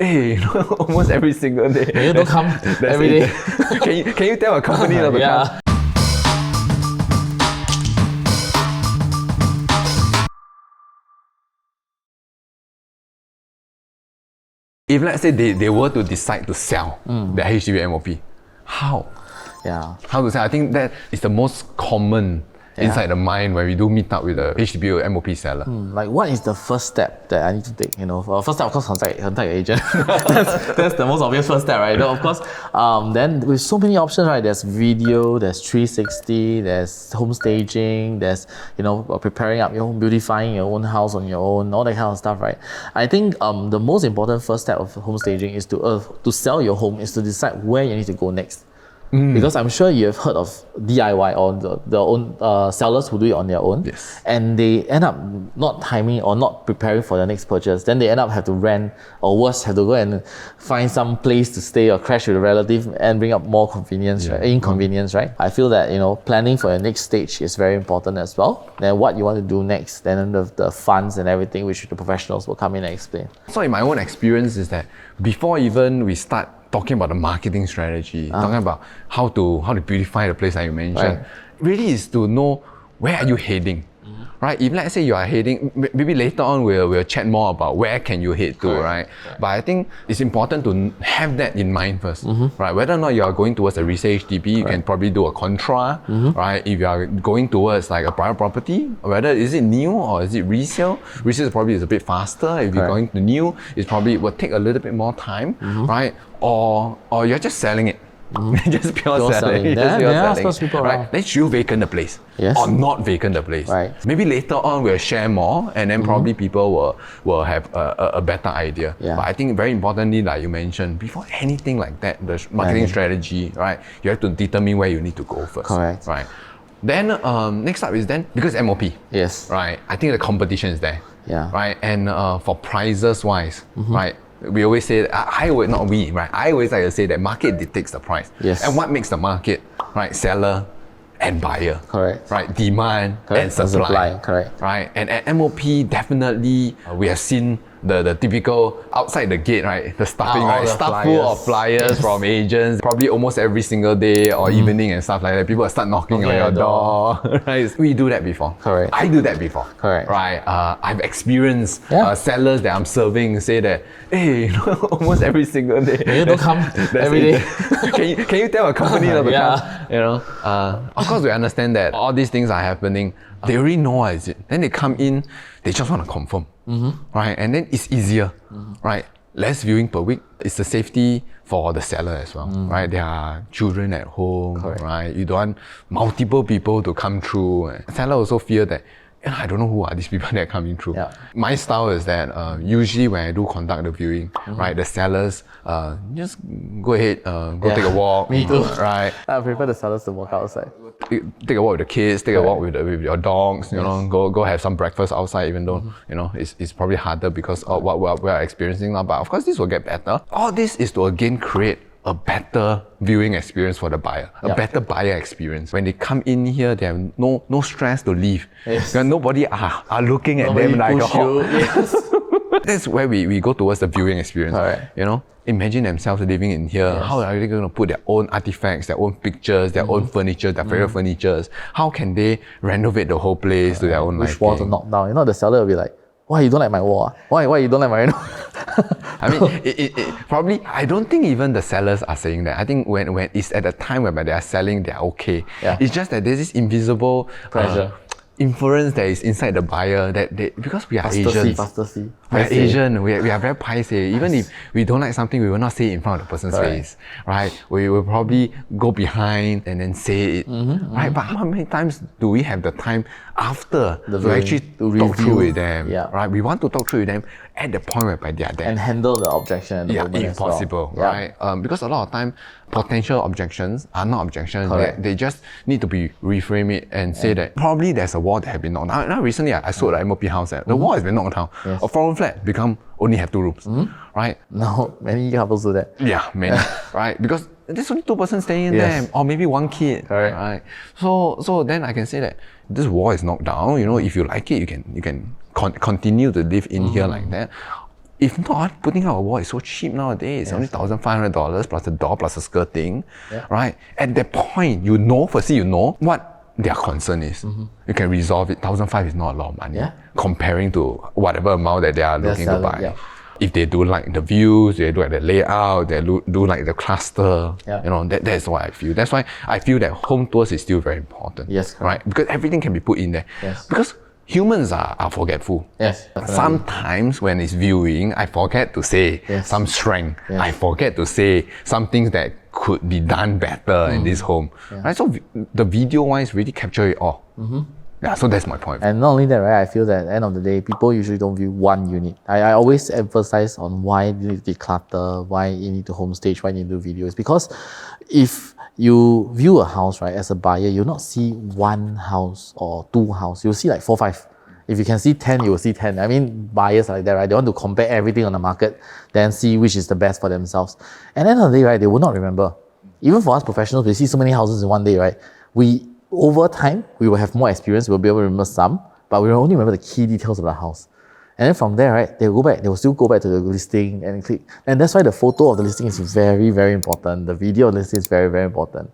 hey, almost every single day. You don't come every day. Can you tell a company not to come? If let's say they were to decide to sell their HDB M.O.P, how? Yeah. How to say? I think that is the most common inside the mind when we do meet up with a HDB or M.O.P seller. Like, what is the first step that I need to take? First step, of course, contact your agent. that's the most obvious first step, right? Of course, then with so many options, right? There's video, there's 360, there's home staging, there's preparing up your home, beautifying your own house on your own, all that kind of stuff, right? I think the most important first step of home staging is to sell your home is to decide where you need to go next. Because I'm sure you have heard of DIY or the own sellers who do it on their own, and they end up not timing or not preparing for their next purchase. Then they end up have to rent, or worse, have to go and find some place to stay or crash with a relative and bring up more inconvenience, right? I feel that planning for your next stage is very important as well. Then what you want to do next, then the funds and everything, which the professionals will come in and explain. So in my own experience is that before even we start talking about the marketing strategy, talking about how to beautify the place like you mentioned, really is to know where are you heading, right? If let's say you are heading, maybe later on we'll chat more about where can you head to, right? But I think it's important to have that in mind first, right? Whether or not you are going towards a resale HDB, you can probably do a contra, right? If you are going towards like a private property, whether is it new or is it resale? Resale is a bit faster. If you're going to new, it probably will take a little bit more time, right? Or you're just selling it. Just pure selling. Just pure selling. Right? Then you vacant the place or not vacant the place. Right. Maybe later on we'll share more, and then probably people will have a better idea. Yeah. But I think very importantly, like you mentioned, before anything like that, the marketing strategy, right? You have to determine where you need to go first. Correct. Right. Then next up is then because M.O.P. Yes. Right. I think the competition is there. Yeah. Right. And for prices wise, right? We always say, I always like to say that market dictates the price. Yes. And what makes the market, right? Seller and buyer. Correct. Right? Demand and supply. Correct. Right? And at M.O.P, definitely we have seen the typical outside the gate, right? The stuffing, right? Stuff full of flyers from agents, probably almost every single day or evening and stuff like that. People start knocking on your door. Right? We do that before. Correct. I do that before. Correct. Right? I've experienced sellers that I'm serving say that, hey, almost every single day. You don't come every day. Can you tell a company not to come? Of course we understand that all these things are happening. They already know what is it. Then they come in, they just want to confirm. Right? And then it's easier. Right? Less viewing per week. It's the safety for the seller as well. Right? There are children at home. Right? You don't want multiple people to come through. Seller also fear that I don't know who are these people that are coming through. My style is that usually when I do conduct the viewing, right, the sellers just go ahead, go take a walk. Me too. Right. I prefer the sellers to walk outside. Take a walk with the kids, take a walk with your dogs, you know, go have some breakfast outside, even though, it's probably harder because of what we're experiencing now. But of course, this will get better. All this is to again create a better viewing experience for the buyer, a better buyer experience. When they come in here, they have no stress to leave. Because nobody are looking at them like a hawk. That's where we go towards the viewing experience. Imagine themselves living in here. How are they going to put their own artifacts, their own pictures, their own furniture, their favorite furnitures? How can they renovate the whole place to their own liking? Which wall to knock down? The seller will be like, why you don't like my wall? Why you don't like my I mean, it probably, I don't think even the sellers are saying that. I think when it's at the time where they are selling, they're okay. It's just that there's this invisible pressure. Influence that is inside the buyer because we are Asians. We are Asian, we are very paiseh. Even if we don't like something, we will not say it in front of the person's face, right? We will probably go behind and then say it, right? But how many times do we have the time after to actually talk through with them, right? We want to talk through with them at the point where they are there. And handle the objection at the moment impossible, as well. right? Because a lot of time, potential objections are not objections. They just need to be reframe it and say that probably there's a wall that has been knocked down. Now recently, I sold an M.O.P house. The wall has been knocked down. A 4-room flat only have 2 rooms, right? No, many couples do that. Yeah, many, right? Because there's only 2 persons staying in there, or maybe 1 kid, right? So then I can say that this wall is knocked down. If you like it, you can continue to live in here like that. If not, putting out a wall is so cheap nowadays. It's only $1,500 plus the door plus the skirting, right? At that point, firstly you know what their concern is. You can resolve it. $1,500 is not a lot of money comparing to whatever amount that they are looking to buy. If they do like the views, they do like the layout, they do like the cluster, you know, that's what I feel. That's why I feel that home tours is still very important. Right? Because everything can be put in there. Because humans are forgetful. Sometimes when it's viewing, I forget to say some strength. I forget to say some things that could be done better in this home. Right? So the video wise really capture it all. Yeah, so that's my point. And not only that, right, I feel that at the end of the day, people usually don't view one unit. I always emphasize on why you need to declutter, why you need to home stage, why you need to do videos. Because if you view a house, right, as a buyer, you'll not see one house or two houses. You'll see like 4, 5. If you can see 10, you will see 10. I mean, buyers are like that, right? They want to compare everything on the market, then see which is the best for themselves. And at the end of the day, right, they will not remember. Even for us professionals, we see so many houses in one day, right? Over time, we will have more experience, we'll be able to remember some, but we will only remember the key details of the house. And then from there, right, they will still go back to the listing and click. And that's why the photo of the listing is very, very important. The video of the listing is very, very important.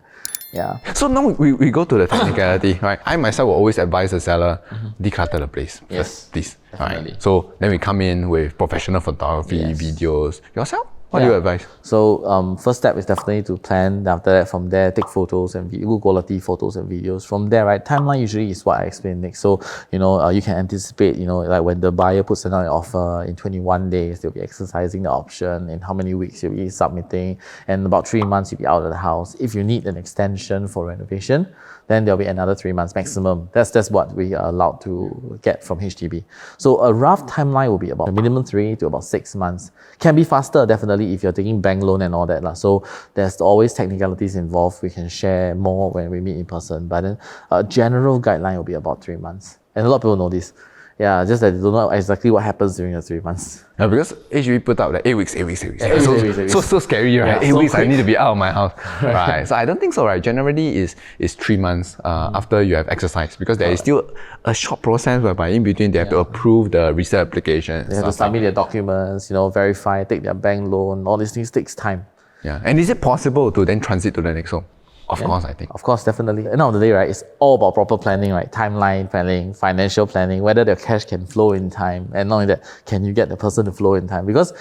Yeah. So now we go to the technicality, right? I myself will always advise the seller, declutter the place. Yes, please. Definitely. Right? So then we come in with professional photography, videos. Yourself? What do you advise? So first step is definitely to plan. After that, from there, take photos and good quality photos and videos. From there, right, timeline usually is what I explained next. So, you know, you can anticipate, you know, like when the buyer puts an offer in 21 days, they'll be exercising the option. In how many weeks you'll be submitting. And about 3 months, you'll be out of the house. If you need an extension for renovation, then there'll be another 3 months maximum. That's what we are allowed to get from HDB. So a rough timeline will be about a minimum 3 to about 6 months. Can be faster, definitely, if you're taking bank loan and all that. So there's always technicalities involved. We can share more when we meet in person. But then a general guideline will be about 3 months. And a lot of people know this. Yeah, just that they don't know exactly what happens during the 3 months. Yeah, because HDB put out like 8 weeks. So scary, right? Yeah, 8 so weeks, quick. I need to be out of my house. Right. So I don't think so, right? Generally is 3 months after you have exercised, because there is still a short process whereby in between they have to approve the resale application. They have to submit their documents, you know, verify, take their bank loan. All these things takes time. Yeah. And is it possible to then transit to the next home? Of course, I think. Of course, definitely. At the end of the day, right, it's all about proper planning, right? Timeline planning, financial planning, whether the cash can flow in time. And not only that, can you get the person to flow in time? Because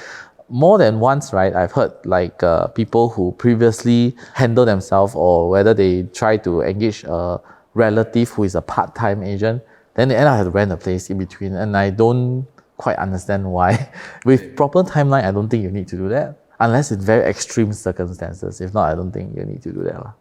more than once, right, I've heard like people who previously handle themselves, or whether they try to engage a relative who is a part-time agent, then they end up having to rent a place in between. And I don't quite understand why. With proper timeline, I don't think you need to do that. Unless it's very extreme circumstances. If not, I don't think you need to do that.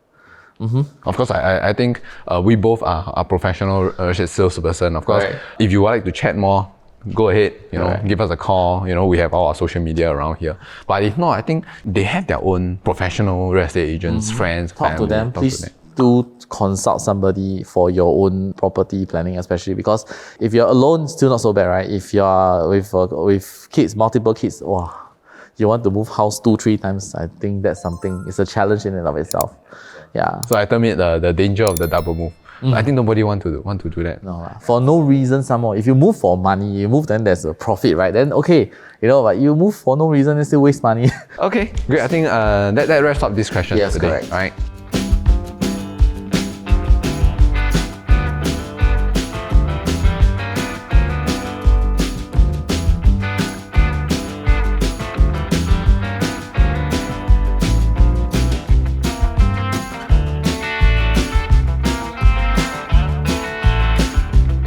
Of course, I think we both are professional salesperson. Of course, if you would like to chat more, go ahead, you know, give us a call. You know, we have all our social media around here. But if not, I think they have their own professional real estate agents, friends, Talk to them. Please do consult somebody for your own property planning, especially because if you're alone, still not so bad, right? If you're with kids, multiple kids, you want to move house 2-3 times, I think that's something, it's a challenge in and of itself. Yeah. So I term it the danger of the double move. I think nobody want to do that. No, for no reason some more. If you move for money, you move, then there's a profit, right? Then okay, you know, but you move for no reason, you still waste money. Okay, great. I think that wraps up this question today. Correct. Right.